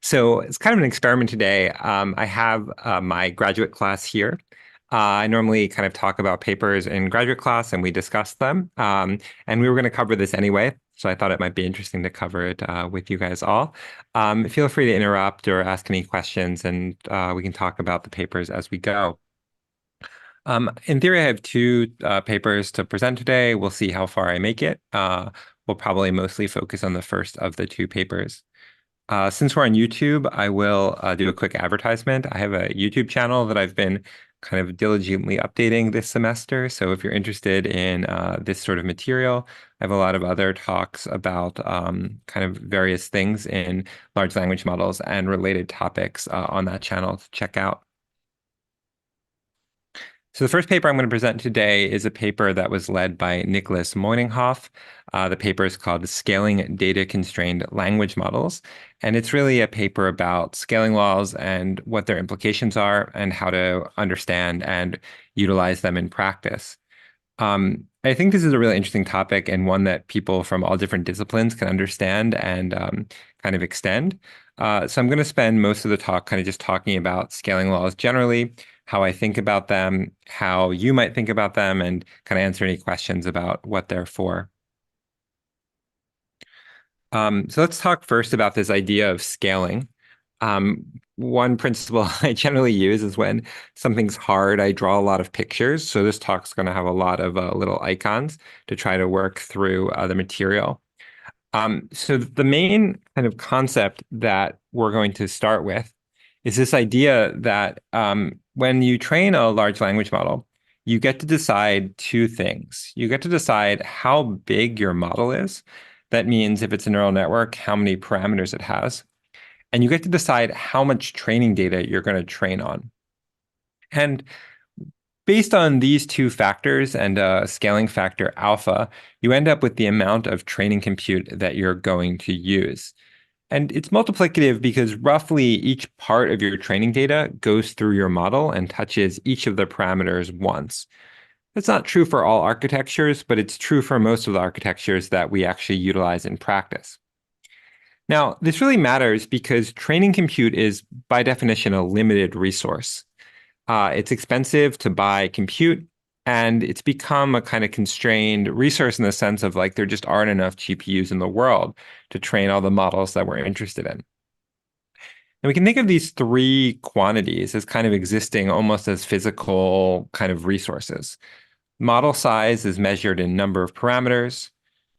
So it's kind of an experiment today. I have my graduate class here. I normally kind of talk about papers in graduate class and we discuss them. And we were going to cover this anyway, so I thought it might be interesting to cover it with you guys all. Feel free to interrupt or ask any questions, and we can talk about the papers as we go. In theory, I have two papers to present today. We'll see how far I make it. We'll probably mostly focus on the first of the two papers. Since we're on YouTube, I will do a quick advertisement. I have a YouTube channel that I've been kind of diligently updating this semester. So if you're interested in this sort of material, I have a lot of other talks about kind of various things in large language models and related topics on that channel to check out. So the first paper I'm going to present today is a paper that was led by Nicholas Moininghoff. The paper is called Scaling Data-Constrained Language Models, and it's really a paper about scaling laws and what their implications are and how to understand and utilize them in practice. I think this is a really interesting topic and one that people from all different disciplines can understand and kind of extend. So I'm going to spend most of the talk kind of just talking about scaling laws generally, how I think about them, how you might think about them, and kind of answer any questions about what they're for. So let's talk first about this idea of scaling. One principle I generally use is when something's hard, I draw a lot of pictures. So this talk's going to have a lot of little icons to try to work through the material. So the main kind of concept that we're going to start with is this idea that when you train a large language model, you get to decide two things. You get to decide how big your model is. That means if it's a neural network, how many parameters it has. And you get to decide how much training data you're going to train on. And based on these two factors and a scaling factor alpha, you end up with the amount of training compute that you're going to use. And it's multiplicative because roughly each part of your training data goes through your model and touches each of the parameters once. That's not true for all architectures, but it's true for most of the architectures that we actually utilize in practice. Now, this really matters because training compute is, by definition, a limited resource. It's expensive to buy compute, and it's become a kind of constrained resource in the sense of like there just aren't enough GPUs in the world to train all the models that we're interested in. And we can think of these three quantities as kind of existing almost as physical kind of resources. Model size is measured in number of parameters.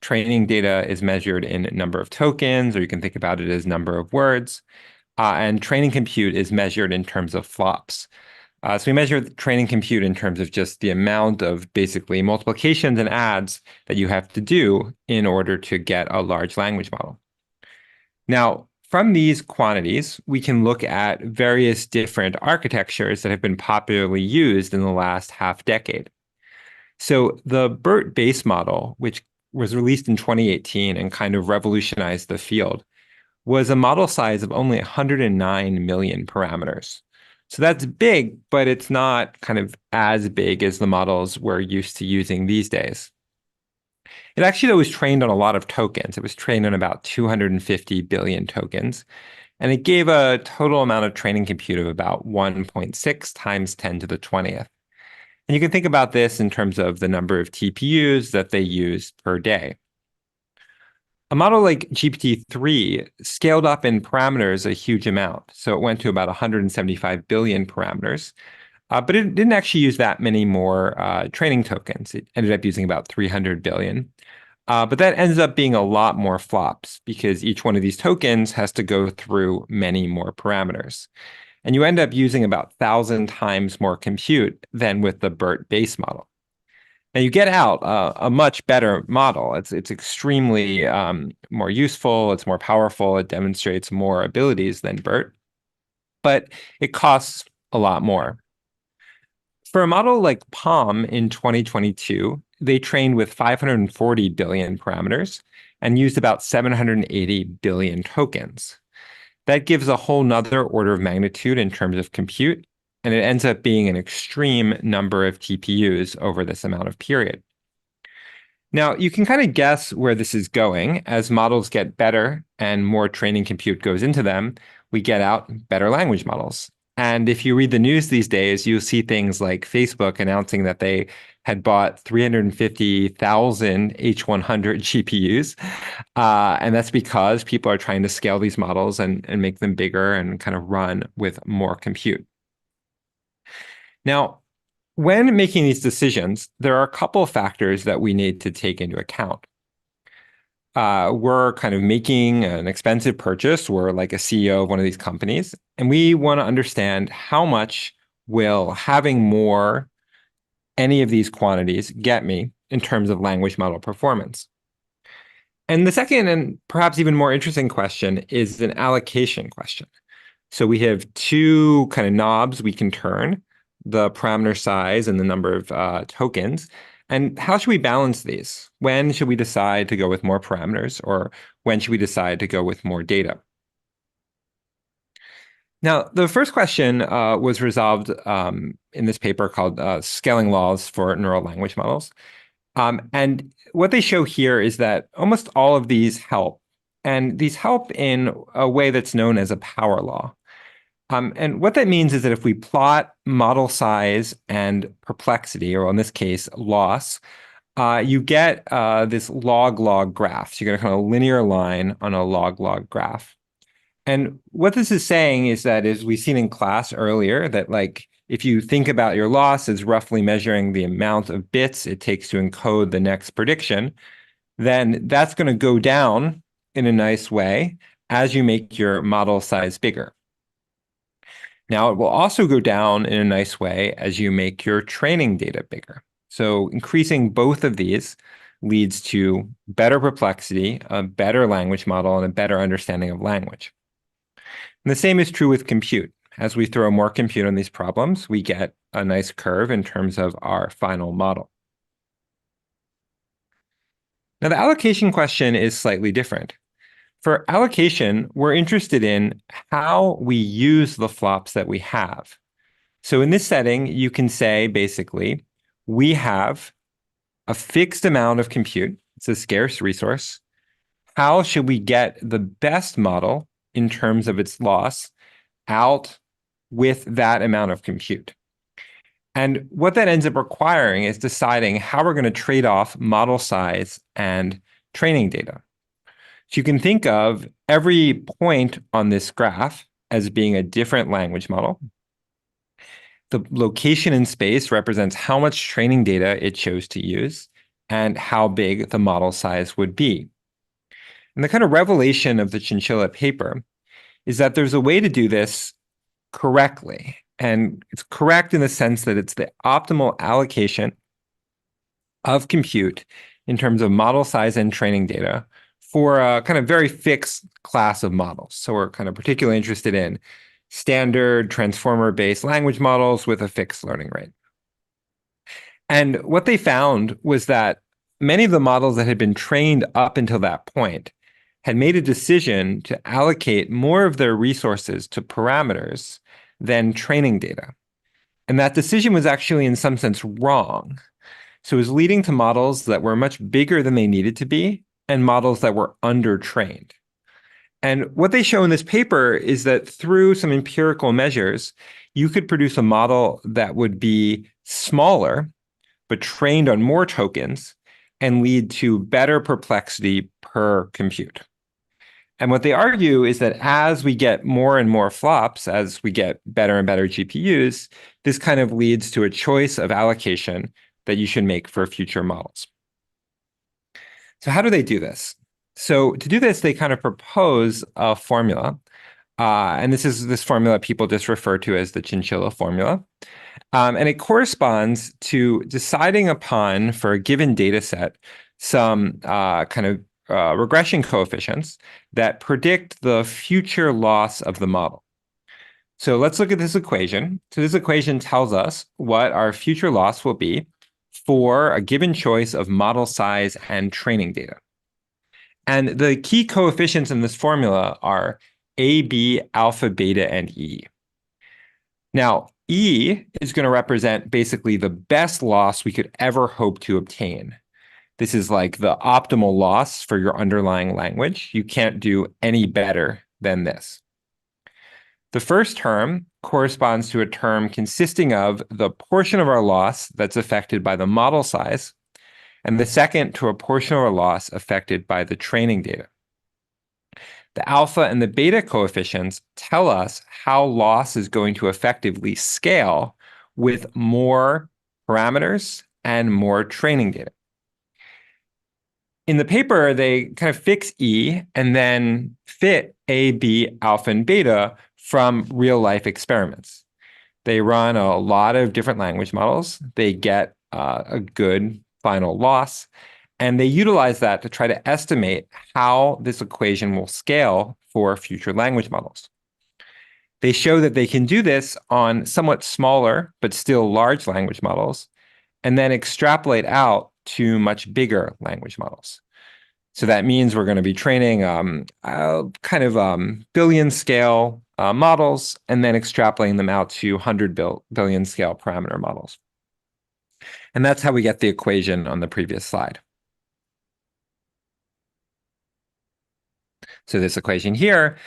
Training data is measured in number of tokens, or you can think about it as number of words. And training compute is measured in terms of flops. So we measure the training compute in terms of just the amount of basically multiplications and adds that you have to do in order to get a large language model. Now, from these quantities, we can look at various different architectures that have been popularly used in the last half decade. So the BERT base model, which was released in 2018 and kind of revolutionized the field, was a model size of only 109 million parameters. So that's big, but it's not kind of as big as the models we're used to using these days. It actually was trained on a lot of tokens. It was trained on about 250 billion tokens, and it gave a total amount of training compute of about 1.6 times 10 to the 20th. And you can think about this in terms of the number of TPUs that they use per day. A model like GPT-3 scaled up in parameters a huge amount. So it went to about 175 billion parameters, but it didn't actually use that many more training tokens. It ended up using about 300 billion. But that ends up being a lot more flops because each one of these tokens has to go through many more parameters. And you end up using about 1,000 times more compute than with the BERT base model. Now you get out a much better model. It's extremely more useful. It's more powerful. It demonstrates more abilities than BERT, but it costs a lot more. For a model like PaLM in 2022, they trained with 540 billion parameters and used about 780 billion tokens. That gives a whole nother order of magnitude in terms of compute, and it ends up being an extreme number of TPUs over this amount of period. Now, you can kind of guess where this is going. As models get better and more training compute goes into them, we get out better language models. And if you read the news these days, you'll see things like Facebook announcing that they had bought 350,000 H100 GPUs. And that's because people are trying to scale these models and make them bigger and kind of run with more compute. Now, when making these decisions, there are a couple of factors that we need to take into account. We're kind of making an expensive purchase. We're like a CEO of one of these companies, and we want to understand how much will having more any of these quantities get me in terms of language model performance. And the second and perhaps even more interesting question is an allocation question. So we have two kind of knobs we can turn, the parameter size and the number of tokens. And how should we balance these? When should we decide to go with more parameters, or when should we decide to go with more data? Now, the first question was resolved in this paper called Scaling Laws for Neural Language Models. And what they show here is that almost all of these help. And these help in a way that's known as a power law. And what that means is that if we plot model size and perplexity, or in this case, loss, you get this log-log graph. So you get a kind of linear line on a log-log graph. And what this is saying is that, as we've seen in class earlier, that like if you think about your loss as roughly measuring the amount of bits it takes to encode the next prediction, then that's going to go down in a nice way as you make your model size bigger. Now, it will also go down in a nice way as you make your training data bigger. So increasing both of these leads to better perplexity, a better language model, and a better understanding of language. And the same is true with compute. As we throw more compute on these problems, we get a nice curve in terms of our final model. Now, the allocation question is slightly different. For allocation, we're interested in how we use the flops that we have. So in this setting, you can say, basically, we have a fixed amount of compute. It's a scarce resource. How should we get the best model in terms of its loss out with that amount of compute? And what that ends up requiring is deciding how we're going to trade off model size and training data. So you can think of every point on this graph as being a different language model. The location in space represents how much training data it chose to use and how big the model size would be. And the kind of revelation of the Chinchilla paper is that there's a way to do this correctly. And it's correct in the sense that it's the optimal allocation of compute in terms of model size and training data for a kind of very fixed class of models. So we're kind of particularly interested in standard transformer-based language models with a fixed learning rate. And what they found was that many of the models that had been trained up until that point had made a decision to allocate more of their resources to parameters than training data. And that decision was actually in some sense wrong. So it was leading to models that were much bigger than they needed to be and models that were undertrained. And what they show in this paper is that through some empirical measures, you could produce a model that would be smaller, but trained on more tokens and lead to better perplexity per compute. And what they argue is that as we get more and more flops, as we get better and better GPUs, this kind of leads to a choice of allocation that you should make for future models. So how do they do this? So to do this, they kind of propose a formula. And this formula people just refer to as the Chinchilla formula. And it corresponds to deciding upon, for a given data set, some regression coefficients that predict the future loss of the model. So let's look at this equation. So this equation tells us what our future loss will be for a given choice of model size and training data. And the key coefficients in this formula are A, B, alpha, beta, and E. Now, E is going to represent basically the best loss we could ever hope to obtain. This is like the optimal loss for your underlying language. You can't do any better than this. The first term corresponds to a term consisting of the portion of our loss that's affected by the model size, and the second to a portion of our loss affected by the training data. The alpha and the beta coefficients tell us how loss is going to effectively scale with more parameters and more training data. In the paper, they kind of fix E and then fit A, B, alpha, and beta from real life experiments. They run a lot of different language models. They get a good final loss, and they utilize that to try to estimate how this equation will scale for future language models. They show that they can do this on somewhat smaller, but still large language models, and then extrapolate out to much bigger language models. So that means we're going to be training billion scale models and then extrapolating them out to 100 billion scale parameter models. And that's how we get the equation on the previous slide. So this equation here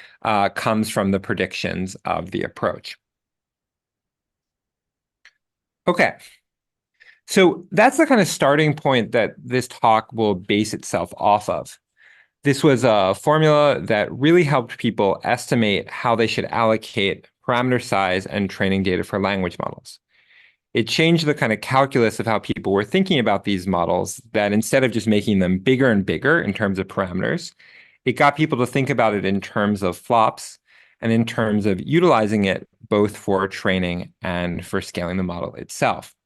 comes from the predictions of the approach. Okay. So that's the kind of starting point that this talk will base itself off of. This was a formula that really helped people estimate how they should allocate parameter size and training data for language models. It changed the kind of calculus of how people were thinking about these models, that instead of just making them bigger and bigger in terms of parameters, it got people to think about it in terms of flops and in terms of utilizing it both for training and for scaling the model itself.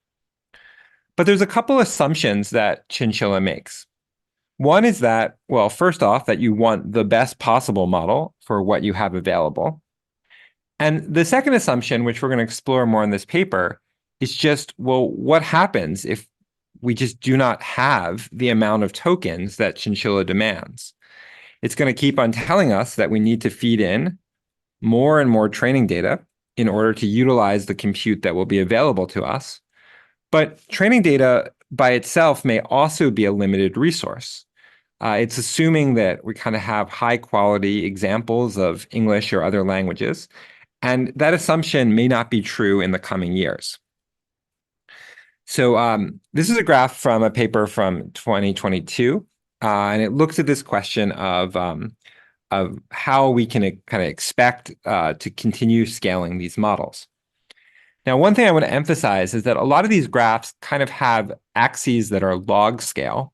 But there's a couple assumptions that Chinchilla makes. One is that, well, first off, that you want the best possible model for what you have available. And the second assumption, which we're going to explore more in this paper, is just, well, what happens if we just do not have the amount of tokens that Chinchilla demands? It's going to keep on telling us that we need to feed in more and more training data in order to utilize the compute that will be available to us. But training data by itself may also be a limited resource. It's assuming that we kind of have high quality examples of English or other languages, and that assumption may not be true in the coming years. So this is a graph from a paper from 2022, and it looks at this question of how we can kind of expect to continue scaling these models. Now, one thing I want to emphasize is that a lot of these graphs kind of have axes that are log scale.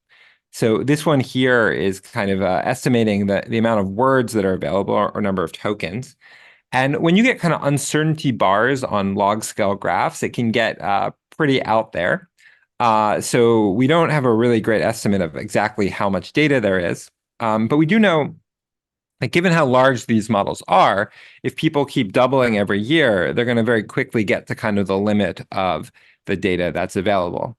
So this one here is kind of estimating the amount of words that are available or number of tokens. And when you get kind of uncertainty bars on log scale graphs, it can get pretty out there. So we don't have a really great estimate of exactly how much data there is. But we do know that given how large these models are, if people keep doubling every year, they're going to very quickly get to kind of the limit of the data that's available.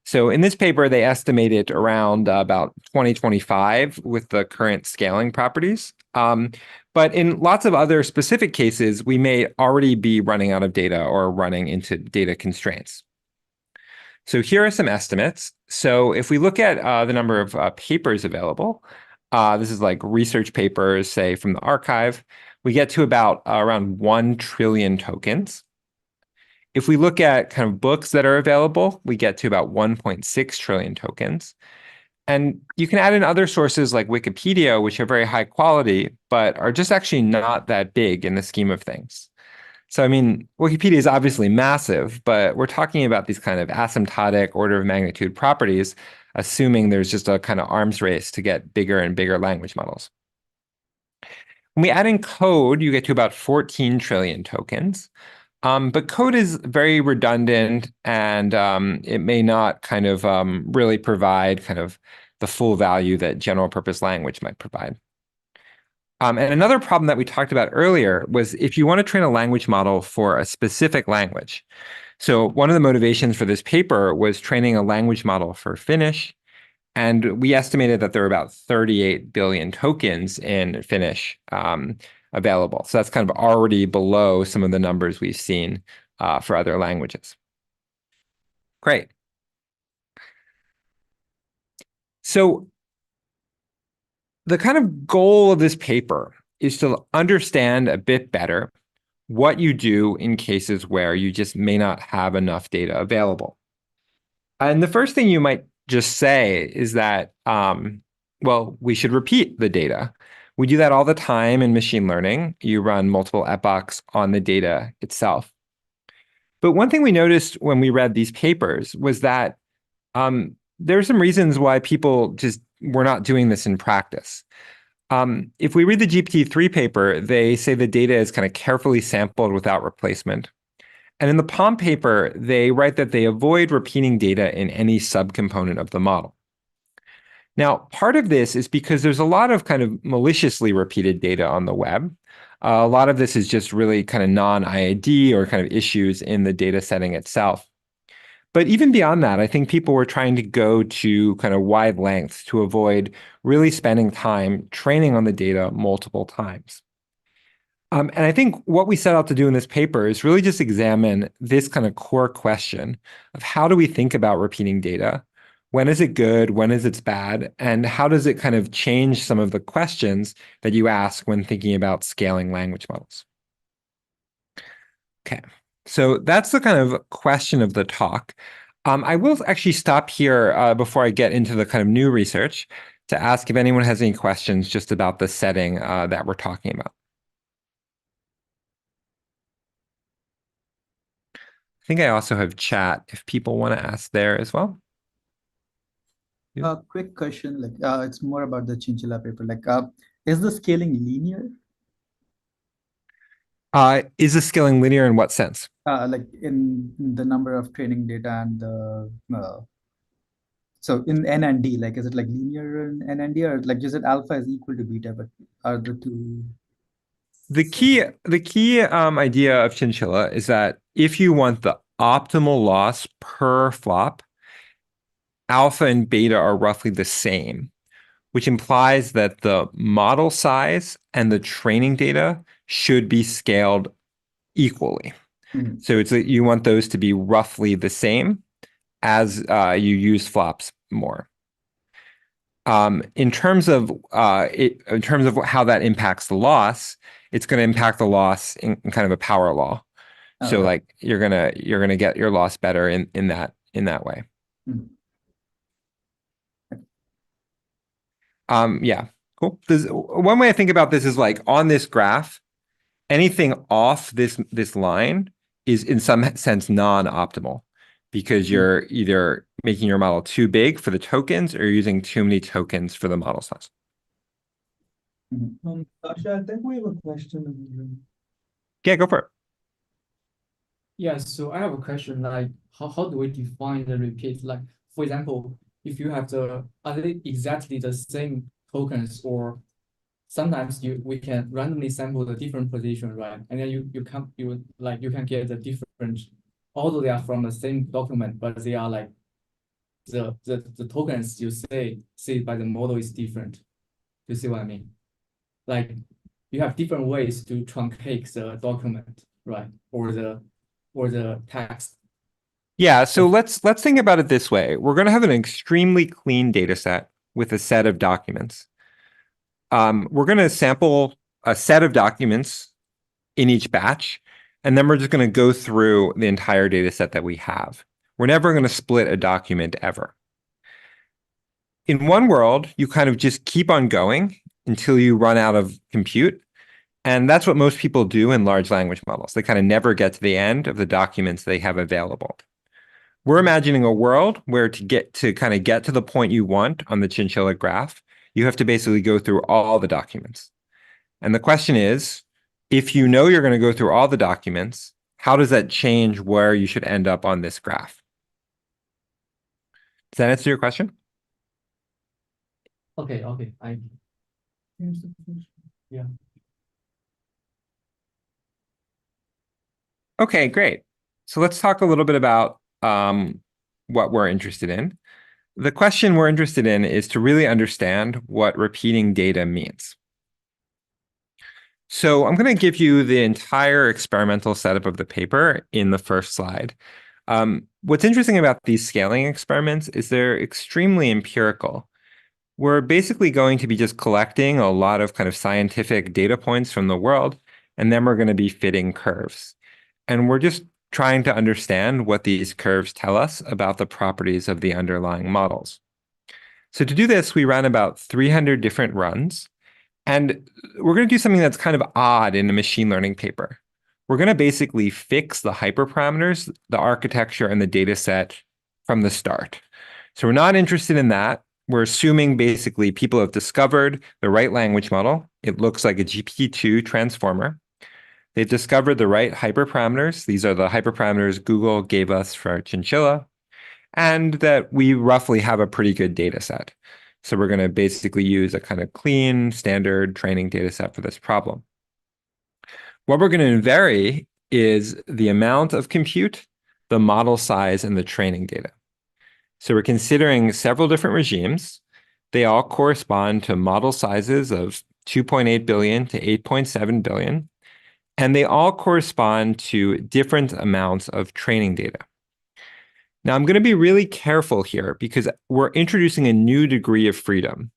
So in this paper, they estimate it around about 2025 with the current scaling properties. But in lots of other specific cases, we may already be running out of data or running into data constraints. So here are some estimates. So if we look at the number of papers available, this is like research papers, say, from the archive, we get to about around 1 trillion tokens. If we look at kind of books that are available, we get to about 1.6 trillion tokens. And you can add in other sources like Wikipedia, which are very high quality, but are just actually not that big in the scheme of things. So, I mean, Wikipedia is obviously massive, but we're talking about these kind of asymptotic order of magnitude properties, assuming there's just a kind of arms race to get bigger and bigger language models. When we add in code, you get to about 14 trillion tokens. But code is very redundant, and it may not kind of really provide kind of the full value that general purpose language might provide. And another problem that we talked about earlier was if you want to train a language model for a specific language. So one of the motivations for this paper was training a language model for Finnish. And we estimated that there were about 38 billion tokens in Finnish available. So that's kind of already below some of the numbers we've seen for other languages. Great. So the kind of goal of this paper is to understand a bit better what you do in cases where you just may not have enough data available. And the first thing you might just say is that, well, we should repeat the data. We do that all the time in machine learning. You run multiple epochs on the data itself. But one thing we noticed when we read these papers was that there are some reasons why people just were not doing this in practice. If we read the GPT-3 paper, they say the data is kind of carefully sampled without replacement. And in the PaLM paper, they write that they avoid repeating data in any subcomponent of the model. Now, part of this is because there's a lot of kind of maliciously repeated data on the web. A lot of this is just really kind of non-IID or kind of issues in the data setting itself. But even beyond that, I think people were trying to go to kind of wide lengths to avoid really spending time training on the data multiple times. And I think what we set out to do in this paper is really just examine this kind of core question of how do we think about repeating data? When is it good? When is it bad? And how does it kind of change some of the questions that you ask when thinking about scaling language models? Okay, so that's the kind of question of the talk. I will actually stop here before I get into the kind of new research to ask if anyone has any questions just about the setting that we're talking about. I think I also have chat if people want to ask there as well. Quick question, like it's more about the chinchilla paper. Like, is the scaling linear? Is the scaling linear in what sense? Like in the number of training data and the so in N and D, like is it like linear in N and D, or like is it alpha is equal to beta, but are the two The key idea of chinchilla is that if you want the optimal loss per flop, alpha and beta are roughly the same, which implies that the model size and the training data should be scaled equally. Mhm. So you want those to be roughly the same as you use flops more. In terms of how that impacts the loss, it's going to impact the loss in kind of a power law. So Right. like you're gonna get your loss better in that way. Mhm. Yeah, cool. One way I think about this is like on this graph, anything off this line is in some sense non-optimal because Mhm. you're either making your model too big for the tokens or using too many tokens for the model size. Mhm. Sasha, I think we have a question in the room. Yeah, go for it. Yes, so I have a question like how do we define the repeat? Like for example, if you have are they exactly the same tokens or sometimes we can randomly sample the different position, right? And then you can get the different, although they are from the same document, but they are like the tokens you see by the model is different. You see what I mean? Like you have different ways to truncate the document, right? Or the text. Yeah, so let's think about it this way. We're going to have an extremely clean data set with a set of documents. We're going to sample a set of documents in each batch, and then we're just going to go through the entire data set that we have. We're never going to split a document ever. In one world, you kind of just keep on going until you run out of compute. And that's what most people do in large language models. They kind of never get to the end of the documents they have available. We're imagining a world where to kind of get to the point you want on the chinchilla graph, you have to basically go through all the documents. And the question is, if you know you're going to go through all the documents, how does that change where you should end up on this graph? Does that answer your question? Okay, I yeah. Okay, great. So let's talk a little bit about what we're interested in. The question we're interested in is to really understand what repeating data means. So I'm going to give you the entire experimental setup of the paper in the first slide. What's interesting about these scaling experiments is they're extremely empirical. we're basically going to be just collecting a lot of kind of scientific data points from the world, and then we're going to be fitting curves. And we're just trying to understand what these curves tell us about the properties of the underlying models. So to do this, we ran about 300 different runs, and we're going to do something that's kind of odd in a machine learning paper. We're going to basically fix the hyperparameters, the architecture, and the data set from the start. So we're not interested in that. We're assuming basically people have discovered the right language model. It looks like a GPT-2 transformer. They've discovered the right hyperparameters. These are the hyperparameters Google gave us for our chinchilla, and that we roughly have a pretty good data set. So we're going to basically use a kind of clean, standard training data set for this problem. What we're going to vary is the amount of compute, the model size, and the training data. So we're considering several different regimes. They all correspond to model sizes of 2.8 billion to 8.7 billion, and they all correspond to different amounts of training data. Now, I'm going to be really careful here because we're introducing a new degree of freedom.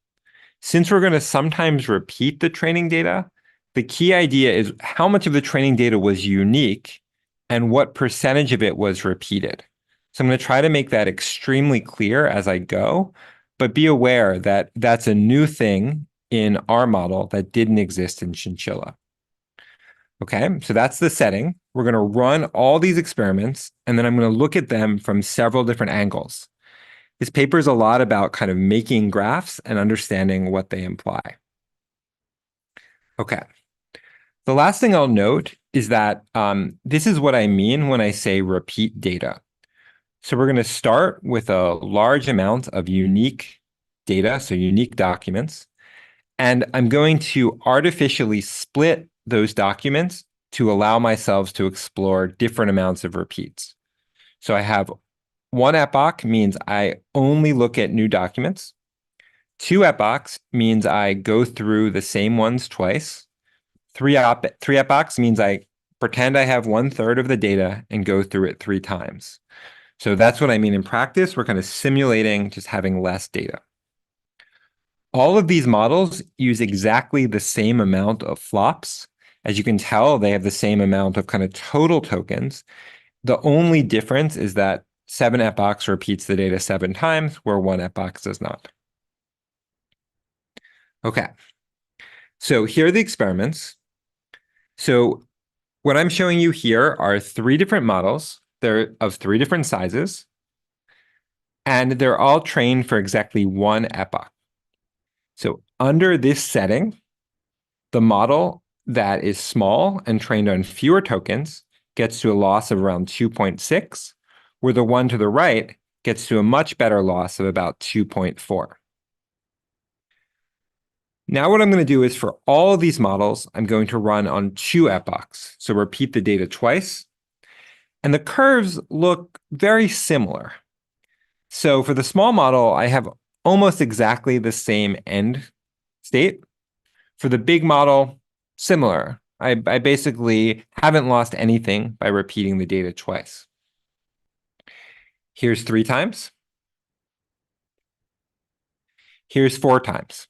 Since we're going to sometimes repeat the training data, the key idea is how much of the training data was unique and what percentage of it was repeated. So I'm going to try to make that extremely clear as I go, but be aware that that's a new thing in our model that didn't exist in chinchilla. Okay, so that's the setting. We're going to run all these experiments, and then I'm going to look at them from several different angles. This paper is a lot about kind of making graphs and understanding what they imply. Okay. The last thing I'll note is that this is what I mean when I say repeat data. So we're going to start with a large amount of unique data, so unique documents, and I'm going to artificially split those documents to allow myself to explore different amounts of repeats. So I have one epoch means I only look at new documents. Two epochs means I go through the same ones twice. Three epochs means I pretend I have 1/3 of the data and go through it 3 times. So that's what I mean in practice. We're kind of simulating just having less data. All of these models use exactly the same amount of flops. As you can tell, they have the same amount of kind of total tokens. The only difference is that 7 epochs repeats the data 7 times, where 1 epoch does not. Okay, so here are the experiments. So what I'm showing you here are 3 different models. They're of 3 different sizes, and they're all trained for exactly 1 epoch. So under this setting, the model that is small and trained on fewer tokens gets to a loss of around 2.6, where the one to the right gets to a much better loss of about 2.4. Now what I'm going to do is for all of these models, I'm going to run on 2 epochs. So repeat the data twice. And the curves look very similar. So for the small model, I have almost exactly the same end state. For the big model, similar. I basically haven't lost anything by repeating the data twice. Here's 3 times. Here's 4 times.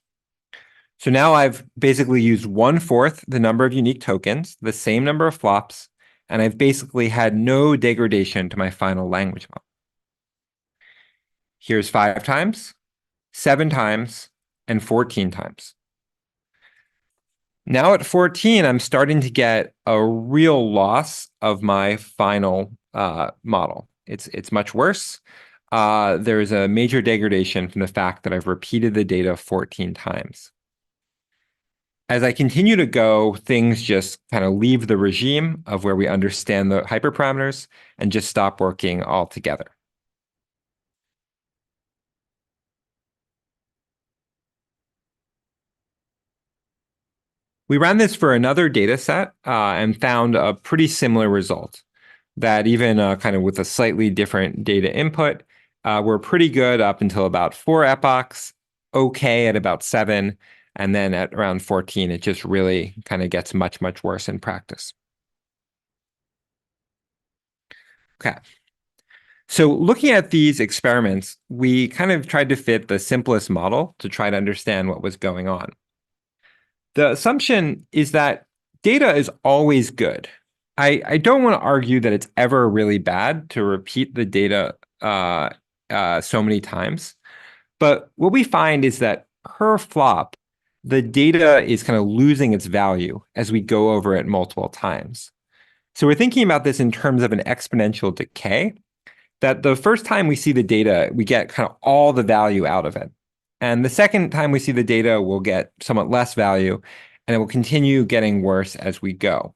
So now I've basically used 1/4 the number of unique tokens, the same number of flops, and I've basically had no degradation to my final language model. Here's 5 times, 7 times, and 14 times. Now at 14, I'm starting to get a real loss of my final model. It's much worse. There's a major degradation from the fact that I've repeated the data 14 times. As I continue to go, things just kind of leave the regime of where we understand the hyperparameters and just stop working altogether. We ran this for another data set and found a pretty similar result, that even kind of with a slightly different data input, we're pretty good up until about 4 epochs, okay at about 7, and then at around 14, it just really kind of gets much, much worse in practice. Okay. So looking at these experiments, we kind of tried to fit the simplest model to try to understand what was going on. The assumption is that data is always good. I don't want to argue that it's ever really bad to repeat the data so many times. But what we find is that per flop, the data is kind of losing its value as we go over it multiple times. So we're thinking about this in terms of an exponential decay, that the first time we see the data, we get kind of all the value out of it. And the second time we see the data, we'll get somewhat less value, and it will continue getting worse as we go.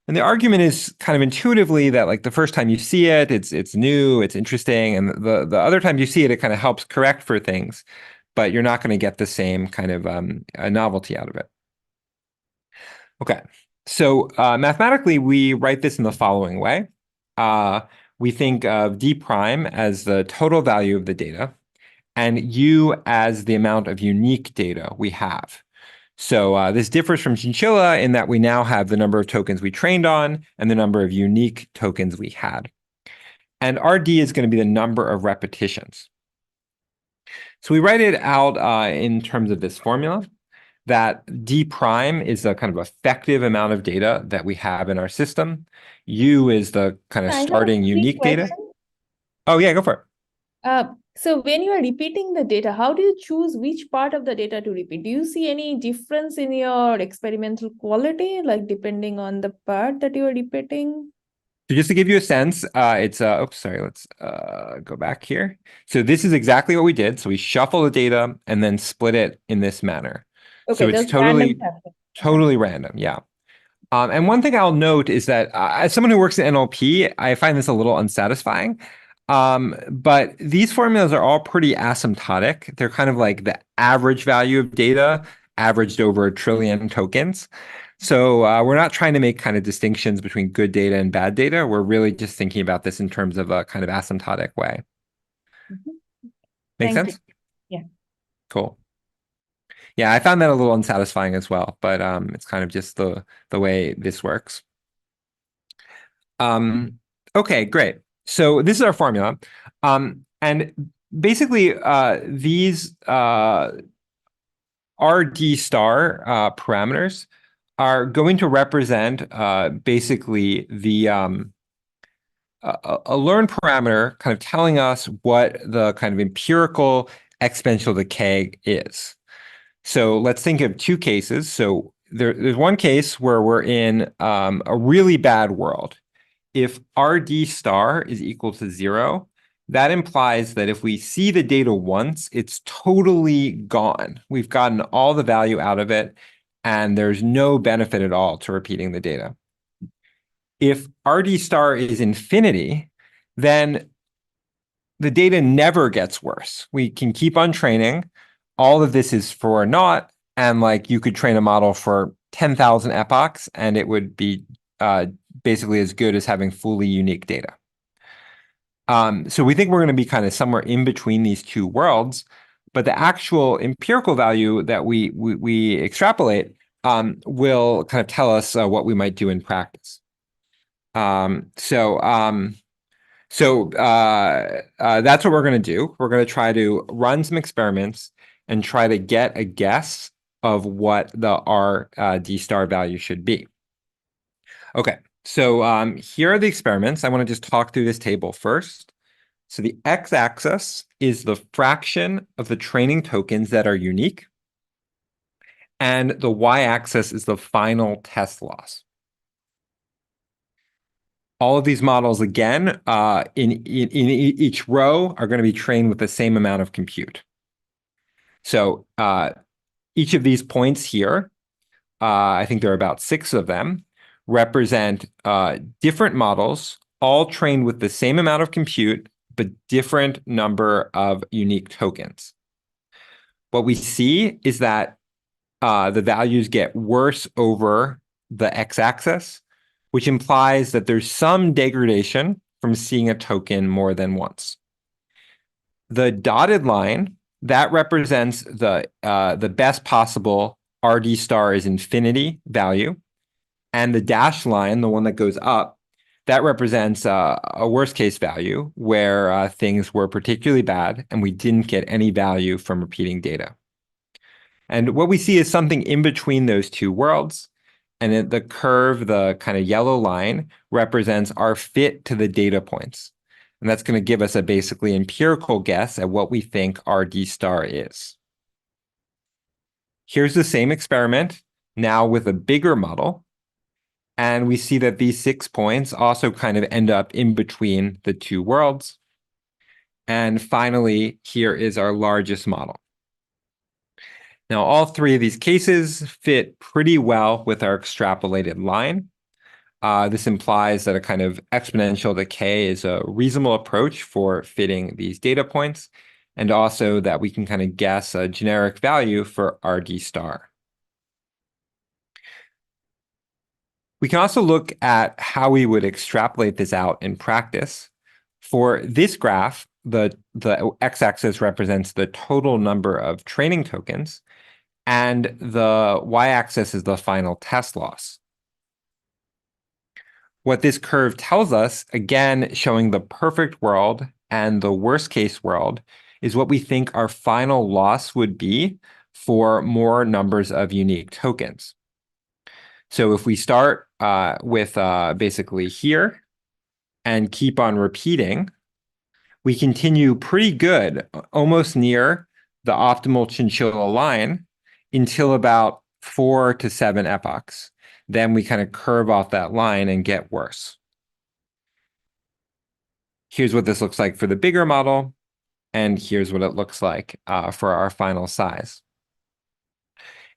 And the argument is kind of intuitively that like the first time you see it, it's new, it's interesting, and the other time you see it, it kind of helps correct for things, but you're not going to get the same kind of a novelty out of it. Okay, so mathematically, we write this in the following way. We think of d prime as the total value of the data, and u as the amount of unique data we have. So this differs from chinchilla in that we now have the number of tokens we trained on and the number of unique tokens we had. And RD is going to be the number of repetitions. So we write it out in terms of this formula, that d prime is the kind of effective amount of data that we have in our system. U is the kind of I have a starting quick unique data. question. Oh, yeah, go for it. So when you are repeating the data, how do you choose which part of the data to repeat? Do you see any difference in your experimental quality, like depending on the part that you are repeating? So just to give you a sense, it's oops, sorry, let's go back here. So this is exactly what we did. So we shuffle the data and then split it in this manner. So Okay, it's that's random totally sample. random. Yeah. And one thing I'll note is that as someone who works in NLP, I find this a little unsatisfying. But these formulas are all pretty asymptotic. They're kind of like the average value of data averaged over 1 trillion tokens. So we're not trying to make kind of distinctions between good data and bad data. We're really just thinking about this in terms of a kind of asymptotic way. Mhm. Make Thank sense? you. Yeah. Cool. Yeah, I found that a little unsatisfying as well, but it's kind of just the way this works. Okay, great. So this is our formula. And basically, these RD star parameters are going to represent basically the a learn parameter kind of telling us what the kind of empirical exponential decay is. So let's think of two cases. So there's one case where we're in a really bad world. If RD star is equal to 0, that implies that if we see the data once, it's totally gone. We've gotten all the value out of it, and there's no benefit at all to repeating the data. If RD star is infinity, then the data never gets worse. We can keep on training. All of this is for naught, and like you could train a model for 10,000 epochs, and it would be basically as good as having fully unique data. So we think we're going to be kind of somewhere in between these two worlds, but the actual empirical value that we extrapolate will kind of tell us what we might do in practice. So that's what we're going to do. We're going to try to run some experiments and try to get a guess of what the D star value should be. Okay, so here are the experiments. I want to just talk through this table first. So the x-axis is the fraction of the training tokens that are unique, and the y-axis is the final test loss. All of these models, again, in each row are going to be trained with the same amount of compute. So each of these points here, I think there are about 6 of them, represent different models, all trained with the same amount of compute, but different number of unique tokens. What we see is that the values get worse over the x-axis, which implies that there's some degradation from seeing a token more than once. The dotted line, that represents the best possible RD star is infinity value. And the dashed line, the one that goes up, that represents a worst case value where things were particularly bad and we didn't get any value from repeating data. And what we see is something in between those two worlds. And the curve, the kind of yellow line, represents our fit to the data points. And that's going to give us a basically empirical guess at what we think our D star is. Here's the same experiment, now with a bigger model. And we see that these 6 points also kind of end up in between the two worlds. And finally, here is our largest model. Now, all three of these cases fit pretty well with our extrapolated line. This implies that a kind of exponential decay is a reasonable approach for fitting these data points, and also that we can kind of guess a generic value for our D star. We can also look at how we would extrapolate this out in practice. For this graph, the x-axis represents the total number of training tokens, and the y-axis is the final test loss. What this curve tells us, again, showing the perfect world and the worst case world, is what we think our final loss would be for more numbers of unique tokens. So if we start with basically here and keep on repeating, we continue pretty good, almost near the optimal chinchilla line until about 4 to 7 epochs. Then we kind of curve off that line and get worse. Here's what this looks like for the bigger model, and here's what it looks like for our final size.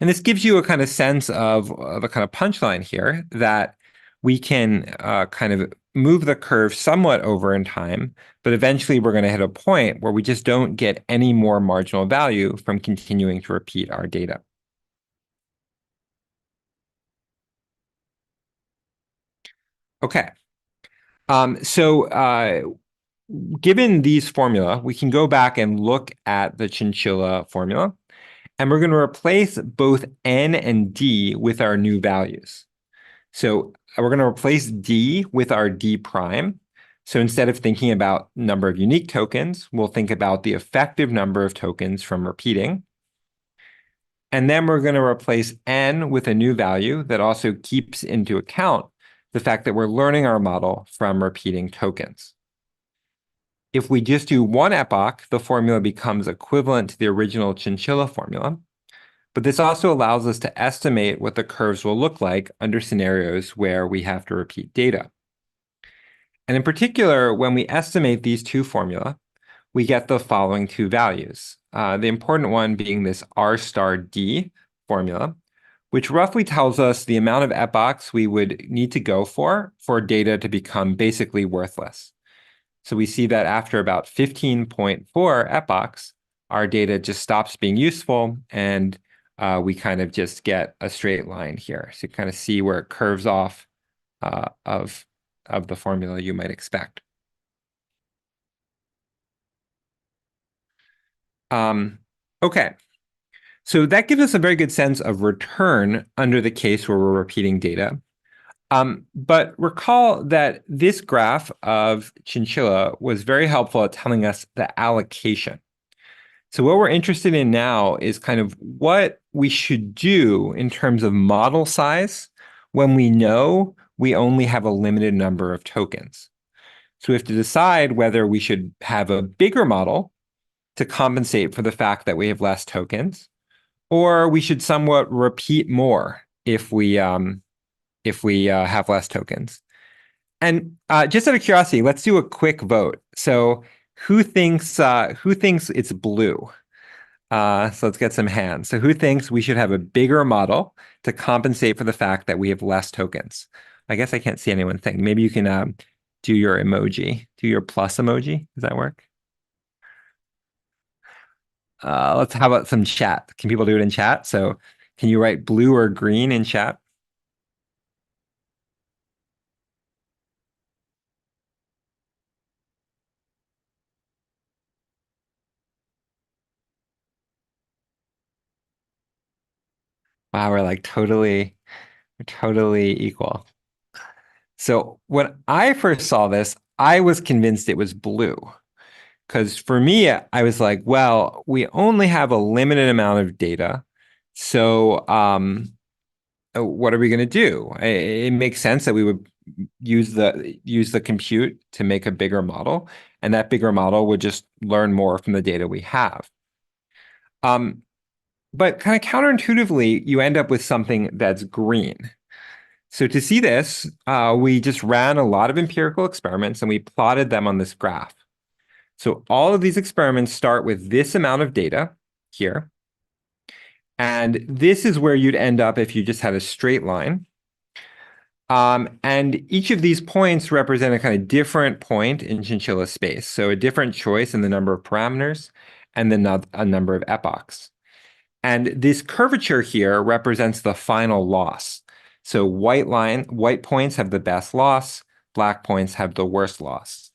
And this gives you a kind of sense of the kind of punchline here, that we can kind of move the curve somewhat over in time, but eventually we're going to hit a point where we just don't get any more marginal value from continuing to repeat our data. Okay. So given these formula, we can go back and look at the chinchilla formula, and we're going to replace both n and d with our new values. So we're going to replace d with our d prime. So instead of thinking about number of unique tokens, we'll think about the effective number of tokens from repeating. And then we're going to replace n with a new value that also keeps into account the fact that we're learning our model from repeating tokens. If we just do one epoch, the formula becomes equivalent to the original chinchilla formula. But this also allows us to estimate what the curves will look like under scenarios where we have to repeat data. And in particular, when we estimate these two formula, we get the following two values. The important one being this R star D formula, which roughly tells us the amount of epochs we would need to go for data to become basically worthless. So we see that after about 15.4 epochs, our data just stops being useful, and we kind of just get a straight line here. So you kind of see where it curves off of the formula you might expect. Okay, so that gives us a very good sense of return under the case where we're repeating data. But recall that this graph of chinchilla was very helpful at telling us the allocation. So what we're interested in now is kind of what we should do in terms of model size when we know we only have a limited number of tokens. So we have to decide whether we should have a bigger model to compensate for the fact that we have less tokens, or we should somewhat repeat more if we have less tokens. And just out of curiosity, let's do a quick vote. So who thinks it's blue? So let's get some hands. So who thinks we should have a bigger model to compensate for the fact that we have less tokens? I guess I can't see anyone think. Maybe you can do your emoji, do your plus emoji. Does that work? How about some chat? Can people do it in chat? So can you write blue or green in chat? Wow, we're like totally equal. So when I first saw this, I was convinced it was blue. Because for me, I was like, well, we only have a limited amount of data. So what are we going to do? It makes sense that we would use the compute to make a bigger model, and that bigger model would just learn more from the data we have. But kind of counterintuitively, you end up with something that's green. So to see this, we just ran a lot of empirical experiments and we plotted them on this graph. So all of these experiments start with this amount of data here. And this is where you'd end up if you just had a straight line. And each of these points represent a kind of different point in chinchilla space. So a different choice in the number of parameters and then a number of epochs. And this curvature here represents the final loss. So white points have the best loss, black points have the worst loss.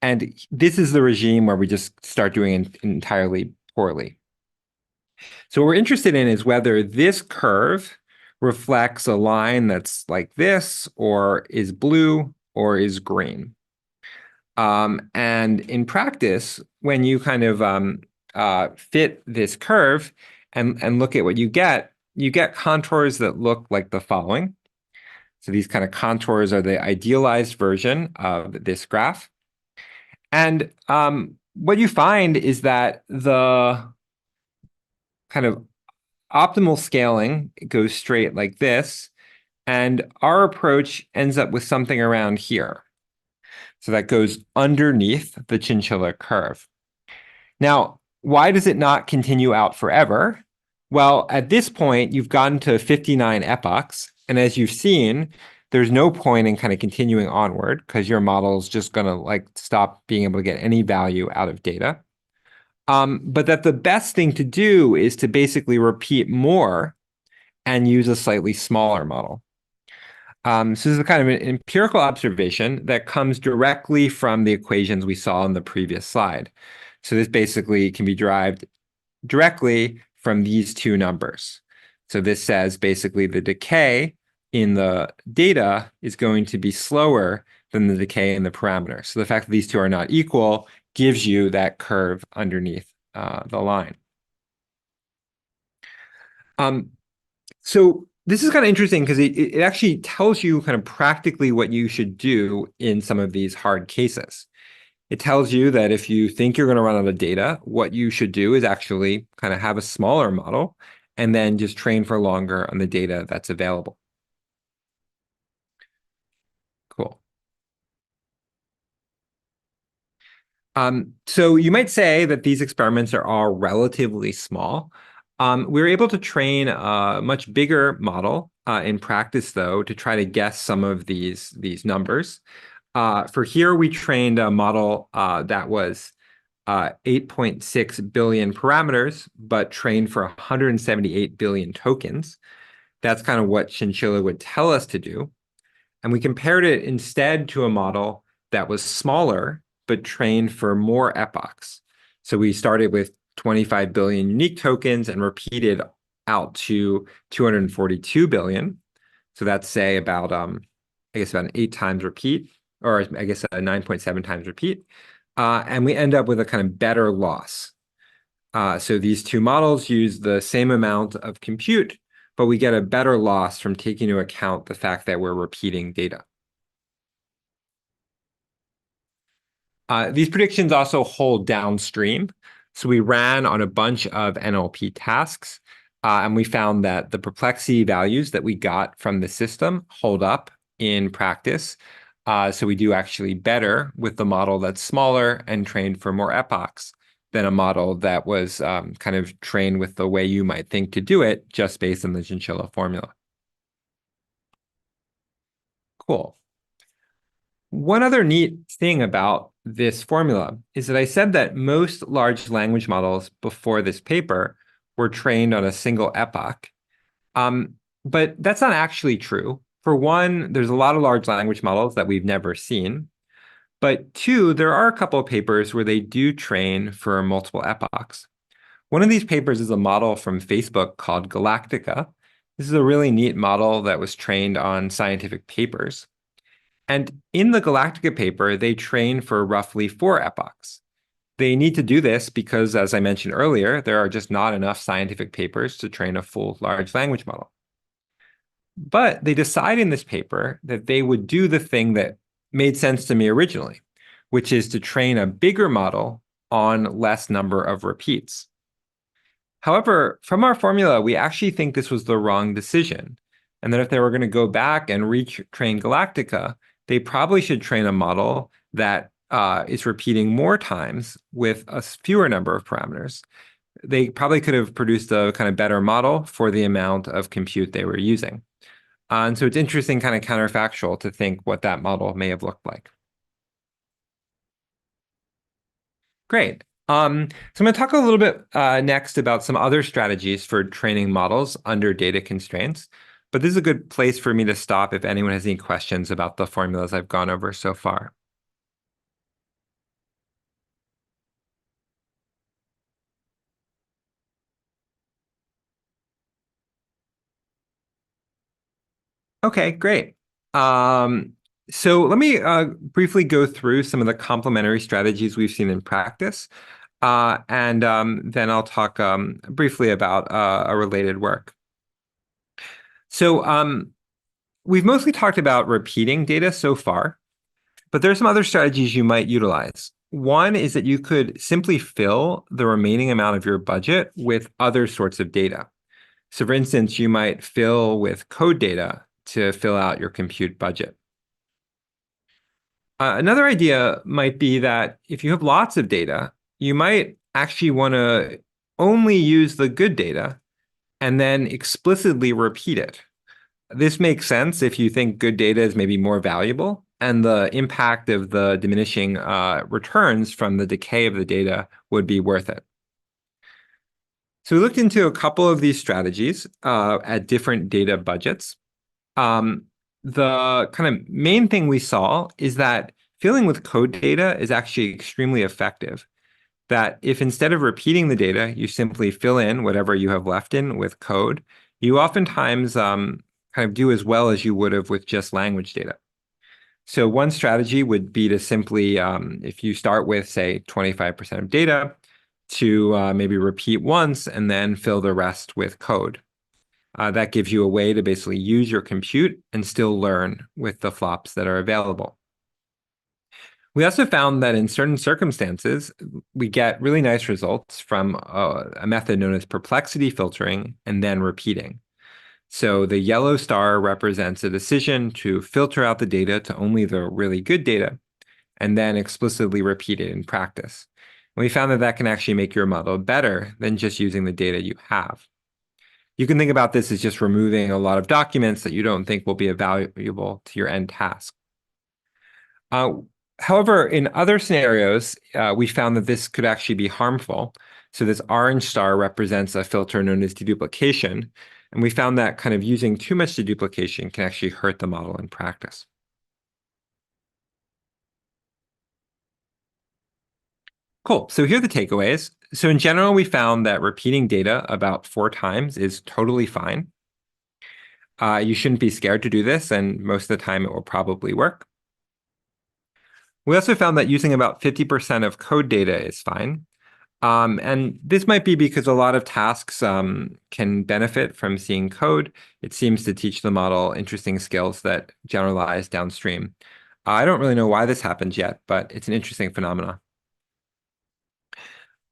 And this is the regime where we just start doing entirely poorly. So what we're interested in is whether this curve reflects a line that's like this, or is blue, or is green. And in practice, when you kind of fit this curve and look at what you get contours that look like the following. So these kind of contours are the idealized version of this graph. And what you find is that the kind of optimal scaling goes straight like this, and our approach ends up with something around here. So that goes underneath the chinchilla curve. Now, why does it not continue out forever? Well, at this point, you've gotten to 59 epochs, and as you've seen, there's no point in kind of continuing onward because your model is just going to like stop being able to get any value out of data. But that the best thing to do is to basically repeat more and use a slightly smaller model. So this is a kind of an empirical observation that comes directly from the equations we saw in the previous slide. So this basically can be derived directly from these two numbers. So this says basically the decay in the data is going to be slower than the decay in the parameter. So the fact that these two are not equal gives you that curve underneath the line. So this is kind of interesting because it actually tells you kind of practically what you should do in some of these hard cases. It tells you that if you think you're going to run out of data, what you should do is actually kind of have a smaller model and then just train for longer on the data that's available. Cool. So you might say that these experiments are all relatively small. We were able to train a much bigger model in practice, though, to try to guess some of these numbers. For here, we trained a model that was 8.6 billion parameters, but trained for 178 billion tokens. That's kind of what Chinchilla would tell us to do. And we compared it instead to a model that was smaller, but trained for more epochs. So we started with 25 billion unique tokens and repeated out to 242 billion. So that's say about, I guess about an 8 times repeat, or I guess a 9.7 times repeat. And we end up with a kind of better loss. So these two models use the same amount of compute, but we get a better loss from taking into account the fact that we're repeating data. These predictions also hold downstream. So we ran on a bunch of NLP tasks, and we found that the perplexity values that we got from the system hold up in practice. So we do actually better with the model that's smaller and trained for more epochs than a model that was kind of trained with the way you might think to do it, just based on the chinchilla formula. Cool. One other neat thing about this formula is that I said that most large language models before this paper were trained on a single epoch. But that's not actually true. For one, there's a lot of large language models that we've never seen. But two, there are a couple of papers where they do train for multiple epochs. One of these papers is a model from Facebook called Galactica. This is a really neat model that was trained on scientific papers. And in the Galactica paper, they train for roughly 4 epochs. They need to do this because, as I mentioned earlier, there are just not enough scientific papers to train a full large language model. But they decide in this paper that they would do the thing that made sense to me originally, which is to train a bigger model on less number of repeats. However, from our formula, we actually think this was the wrong decision, and that if they were going to go back and retrain Galactica, they probably should train a model that is repeating more times with a fewer number of parameters. They probably could have produced a kind of better model for the amount of compute they were using. And so it's interesting, kind of counterfactual, to think what that model may have looked like. Great. So I'm going to talk a little bit next about some other strategies for training models under data constraints. But this is a good place for me to stop if anyone has any questions about the formulas I've gone over so far. Okay, great. So let me briefly go through some of the complementary strategies we've seen in practice. And then I'll talk briefly about a related work. So we've mostly talked about repeating data so far, but there are some other strategies you might utilize. One is that you could simply fill the remaining amount of your budget with other sorts of data. So for instance, you might fill with code data to fill out your compute budget. Another idea might be that if you have lots of data, you might actually want to only use the good data and then explicitly repeat it. This makes sense if you think good data is maybe more valuable and the impact of the diminishing returns from the decay of the data would be worth it. So we looked into a couple of these strategies at different data budgets. The kind of main thing we saw is that filling with code data is actually extremely effective. That if instead of repeating the data, you simply fill in whatever you have left in with code, you oftentimes kind of do as well as you would have with just language data. So one strategy would be to simply, if you start with, say, 25% of data, to maybe repeat once and then fill the rest with code. That gives you a way to basically use your compute and still learn with the flops that are available. We also found that in certain circumstances, we get really nice results from a method known as perplexity filtering and then repeating. So the yellow star represents a decision to filter out the data to only the really good data and then explicitly repeat it in practice. And we found that that can actually make your model better than just using the data you have. You can think about this as just removing a lot of documents that you don't think will be valuable to your end task. However, in other scenarios, we found that this could actually be harmful. So this orange star represents a filter known as deduplication. And we found that kind of using too much deduplication can actually hurt the model in practice. Cool. So here are the takeaways. So in general, we found that repeating data about 4 times is totally fine. You shouldn't be scared to do this, and most of the time it will probably work. We also found that using about 50% of code data is fine. And this might be because a lot of tasks can benefit from seeing code. It seems to teach the model interesting skills that generalize downstream. I don't really know why this happens yet, but it's an interesting phenomenon.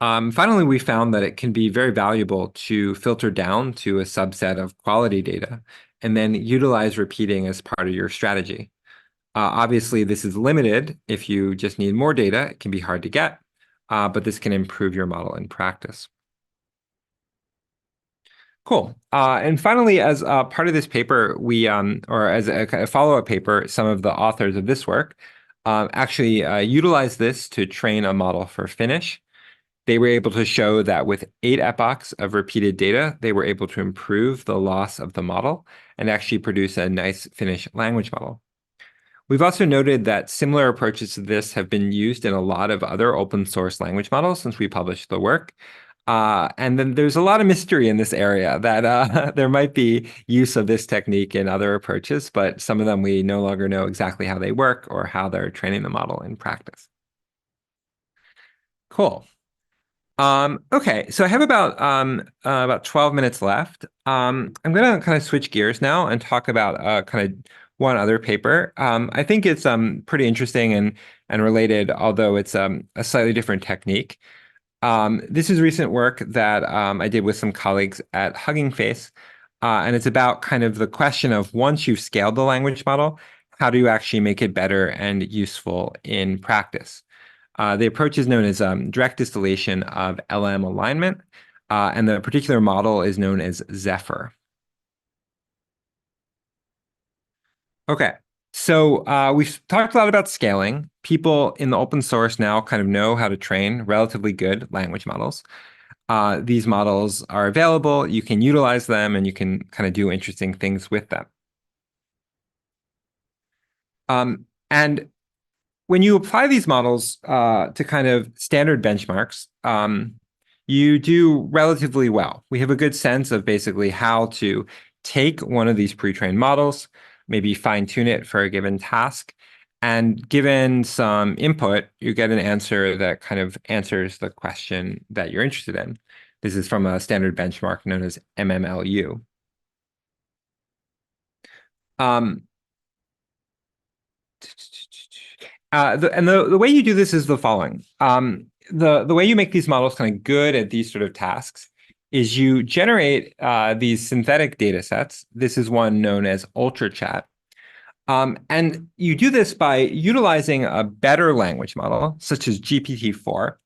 Finally, we found that it can be very valuable to filter down to a subset of quality data and then utilize repeating as part of your strategy. Obviously, this is limited. If you just need more data, it can be hard to get, but this can improve your model in practice. Cool. And finally, as part of this paper, we, or as a kind of follow-up paper, some of the authors of this work actually utilized this to train a model for Finnish. They were able to show that with 8 epochs of repeated data, they were able to improve the loss of the model and actually produce a nice Finnish language model. We've also noted that similar approaches to this have been used in a lot of other open source language models since we published the work. And then there's a lot of mystery in this area that there might be use of this technique in other approaches, but some of them we no longer know exactly how they work or how they're training the model in practice. Cool. Okay, so I have about 12 minutes left. I'm gonna kind of switch gears now and talk about kind of one other paper. I think it's pretty interesting and related, although it's a slightly different technique. This is recent work that I did with some colleagues at Hugging Face, and it's about kind of the question of once you've scaled the language model, how do you actually make it better and useful in practice? The approach is known as direct distillation of LM alignment, and the particular model is known as Zephyr. Okay, so we've talked a lot about scaling. People in the open source now kind of know how to train relatively good language models. These models are available, you can utilize them, and you can kind of do interesting things with them. And when you apply these models to kind of standard benchmarks, you do relatively well. We have a good sense of basically how to take one of these pre-trained models, maybe fine-tune it for a given task, and given some input, you get an answer that kind of answers the question that you're interested in. This is from a standard benchmark known as MMLU. The way you do this is the following. The way you make these models kind of good at these sort of tasks is you generate these synthetic data sets. This is one known as UltraChat. And you do this by utilizing a better language model, such as GPT-4,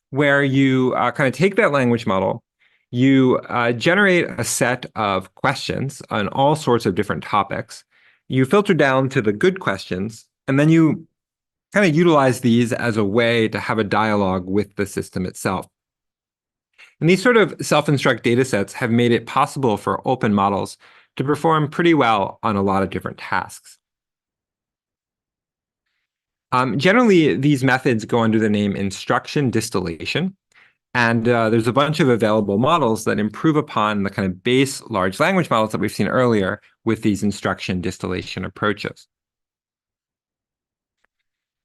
where you kind of take that language model, you generate a set of questions on all sorts of different topics. You filter down to the good questions, and then you kind of utilize these as a way to have a dialogue with the system itself. And these sort of self-instruct data sets have made it possible for open models to perform pretty well on a lot of different tasks. Generally, these methods go under the name instruction distillation. And there's a bunch of available models that improve upon the kind of base large language models that we've seen earlier with these instruction distillation approaches.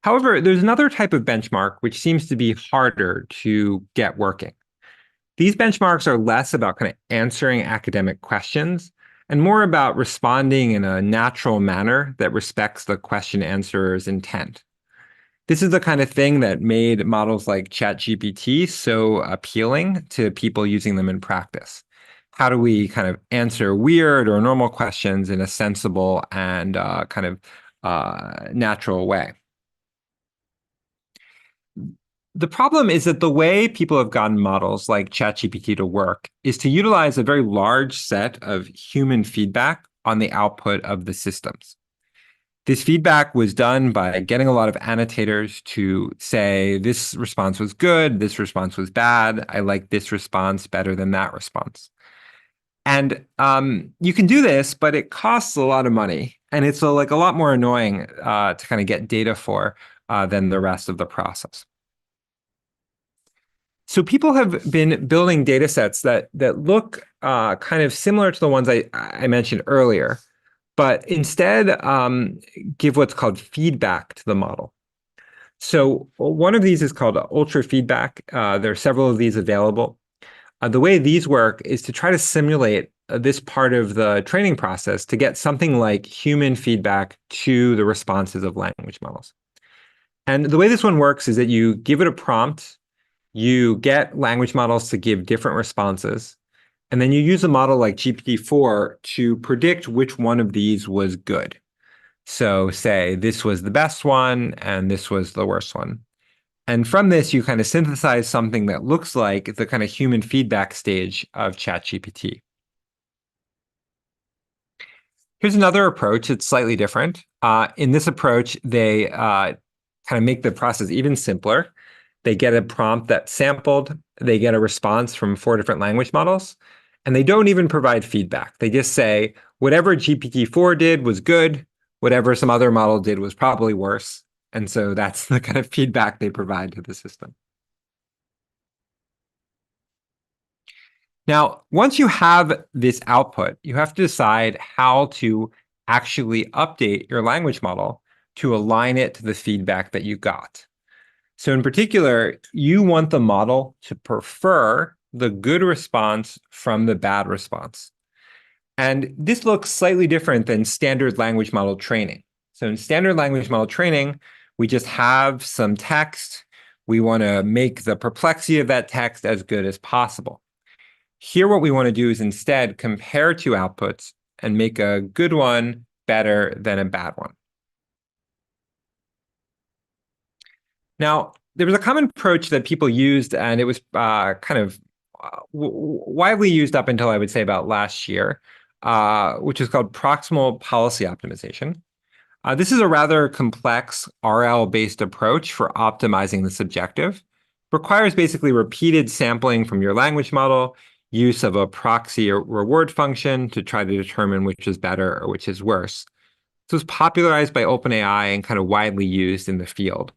However, there's another type of benchmark which seems to be harder to get working. These benchmarks are less about kind of answering academic questions and more about responding in a natural manner that respects the question answerer's intent. This is the kind of thing that made models like ChatGPT so appealing to people using them in practice. How do we kind of answer weird or normal questions in a sensible and kind of natural way? The problem is that the way people have gotten models like ChatGPT to work is to utilize a very large set of human feedback on the output of the systems. This feedback was done by getting a lot of annotators to say, this response was good, this response was bad, I like this response better than that response. And you can do this, but it costs a lot of money. And it's like a lot more annoying to kind of get data for than the rest of the process. So people have been building data sets that look kind of similar to the ones I mentioned earlier, but instead give what's called feedback to the model. So one of these is called ultra feedback. There are several of these available. The way these work is to try to simulate this part of the training process to get something like human feedback to the responses of language models. And the way this one works is that you give it a prompt, you get language models to give different responses, and then you use a model like GPT-4 to predict which one of these was good. So say this was the best one and this was the worst one. And from this, you kind of synthesize something that looks like the kind of human feedback stage of ChatGPT. Here's another approach. It's slightly different. In this approach, they kind of make the process even simpler. They get a prompt that's sampled. They get a response from 4 different language models. And they don't even provide feedback. They just say, whatever GPT-4 did was good. Whatever some other model did was probably worse. And so that's the kind of feedback they provide to the system. Now, once you have this output, you have to decide how to actually update your language model to align it to the feedback that you got. So in particular, you want the model to prefer the good response from the bad response. And this looks slightly different than standard language model training. So in standard language model training, we just have some text. We want to make the perplexity of that text as good as possible. Here, what we want to do is instead compare two outputs and make a good one better than a bad one. Now, there was a common approach that people used, and it was kind of widely used up until I would say about last year, which is called proximal policy optimization. This is a rather complex RL-based approach for optimizing the subjective. Requires basically repeated sampling from your language model, use of a proxy or reward function to try to determine which is better or which is worse. So it's popularized by OpenAI and kind of widely used in the field.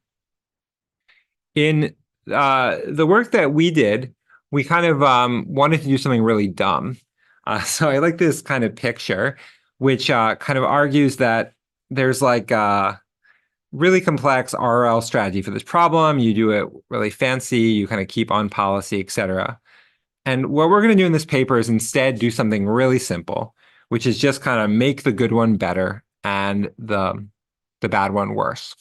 In the work that we did, we kind of wanted to do something really dumb. So I like this kind of picture, which kind of argues that there's like a really complex RL strategy for this problem. You do it really fancy, you kind of keep on policy, etc. And what we're going to do in this paper is instead do something really simple, which is just kind of make the good one better and the bad one worse.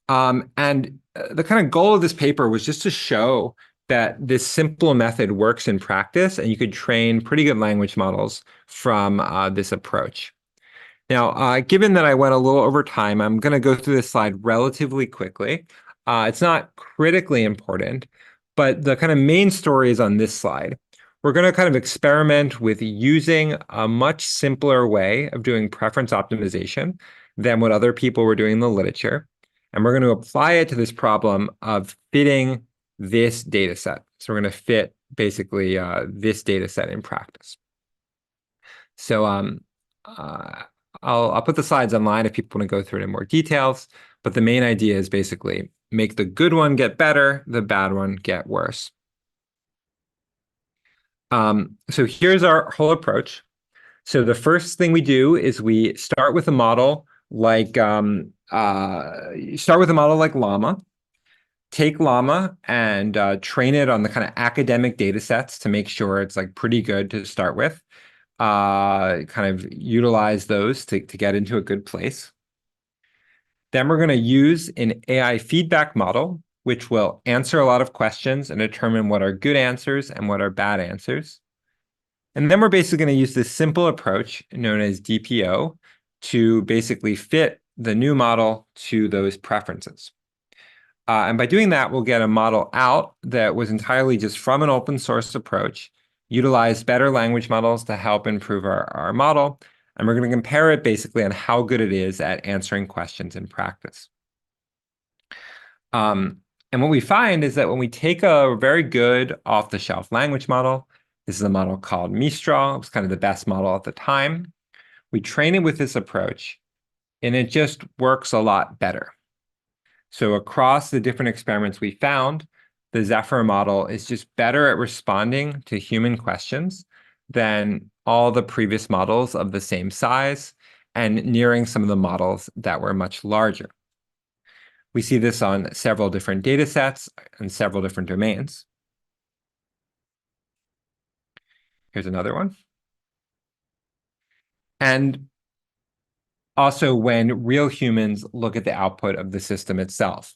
And the kind of goal of this paper was just to show that this simple method works in practice, and you could train pretty good language models from this approach. Now, given that I went a little over time, I'm going to go through this slide relatively quickly. It's not critically important, but the kind of main story is on this slide. We're going to kind of experiment with using a much simpler way of doing preference optimization than what other people were doing in the literature. And we're going to apply it to this problem of fitting this data set. So we're going to fit basically this data set in practice. So I'll put the slides online if people want to go through it in more details. But the main idea is basically make the good one get better, the bad one get worse. So here's our whole approach. So the first thing we do is we start with a model like Llama. Take Llama and train it on the kind of academic data sets to make sure it's like pretty good to start with. Kind of utilize those to get into a good place. Then we're going to use an AI feedback model, which will answer a lot of questions and determine what are good answers and what are bad answers. And then we're basically going to use this simple approach known as DPO to basically fit the new model to those preferences. And by doing that, we'll get a model out that was entirely just from an open source approach, utilize better language models to help improve our model. And we're going to compare it basically on how good it is at answering questions in practice. And what we find is that when we take a very good off-the-shelf language model, this is a model called Mistral, it was kind of the best model at the time, we train it with this approach, and it just works a lot better. So across the different experiments we found, the Zephyr model is just better at responding to human questions than all the previous models of the same size and nearing some of the models that were much larger. We see this on several different data sets and several different domains. Here's another one. And also when real humans look at the output of the system itself.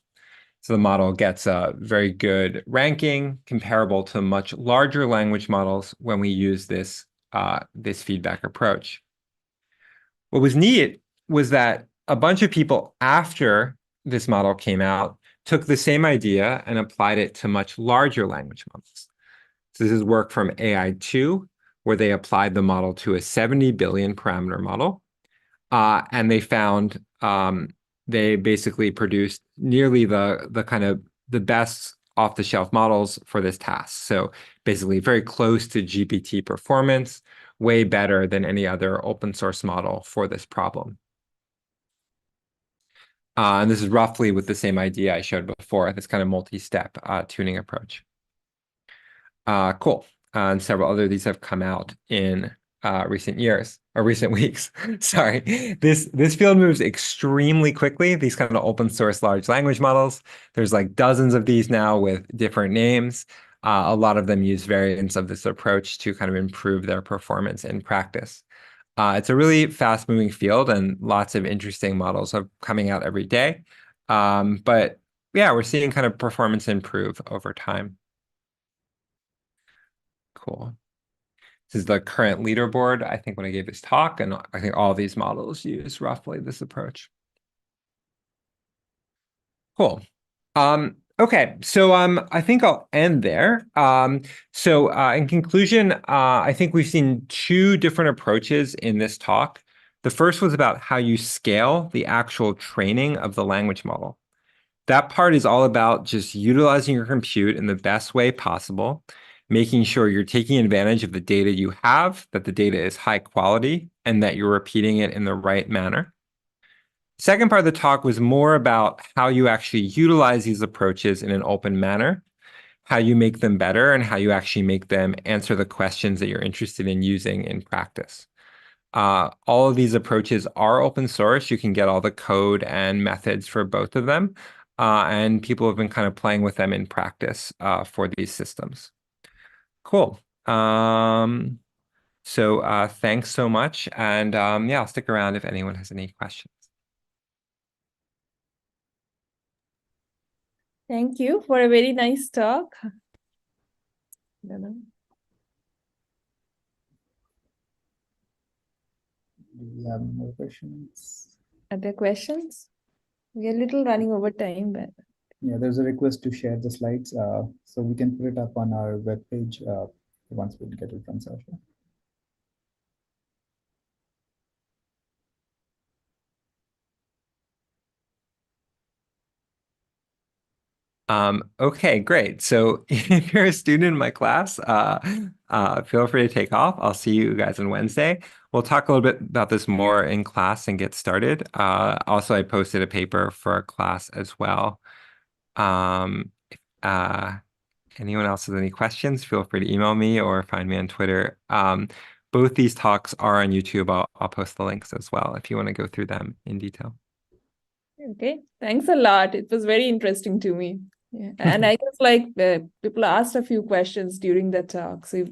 So the model gets a very good ranking comparable to much larger language models when we use this, this feedback approach. What was neat was that a bunch of people after this model came out took the same idea and applied it to much larger language models. So this is work from AI2, where they applied the model to a 70 billion parameter model. And they found they basically produced nearly the kind of the best off-the-shelf models for this task. So basically very close to GPT performance, way better than any other open source model for this problem. And this is roughly with the same idea I showed before, this kind of multi-step tuning approach. Cool. and several other of these have come out in recent years or recent weeks. Sorry. This field moves extremely quickly. These kind of open source large language models. There's like dozens of these now with different names. A lot of them use variants of this approach to kind of improve their performance in practice. It's a really fast-moving field, and lots of interesting models are coming out every day. But yeah, we're seeing kind of performance improve over time. Cool. This is the current leaderboard, I think, when I gave this talk, and I think all these models use roughly this approach. Cool. Okay, so I think I'll end there. In conclusion, I think we've seen two different approaches in this talk. The first was about how you scale the actual training of the language model. That part is all about just utilizing your compute in the best way possible, making sure you're taking advantage of the data you have, that the data is high quality, and that you're repeating it in the right manner. Second part of the talk was more about how you actually utilize these approaches in an open manner, how you make them better, and how you actually make them answer the questions that you're interested in using in practice. All of these approaches are open source. You can get all the code and methods for both of them, and people have been kind of playing with them in practice for these systems. Cool. Thanks so much, and yeah, I'll stick around if anyone has any questions. Thank you for a very nice talk. Do we have more questions? Other questions? We are a little running over time, but Yeah, there's a request to share the slides, so we can put it up on our webpage once we get it from Sasha. Okay, great. So if you're a student in my class, feel free to take off. I'll see you guys on Wednesday. We'll talk a little bit about this more in class and get started. Also, I posted a paper for our class as well. Anyone else has any questions, feel free to email me or find me on Twitter. Both these talks are on YouTube. I'll post the links as well if you want to go through them in detail. okay, thanks a lot. It was very interesting to me. Yeah. And I guess like people asked a few questions during the talk. So if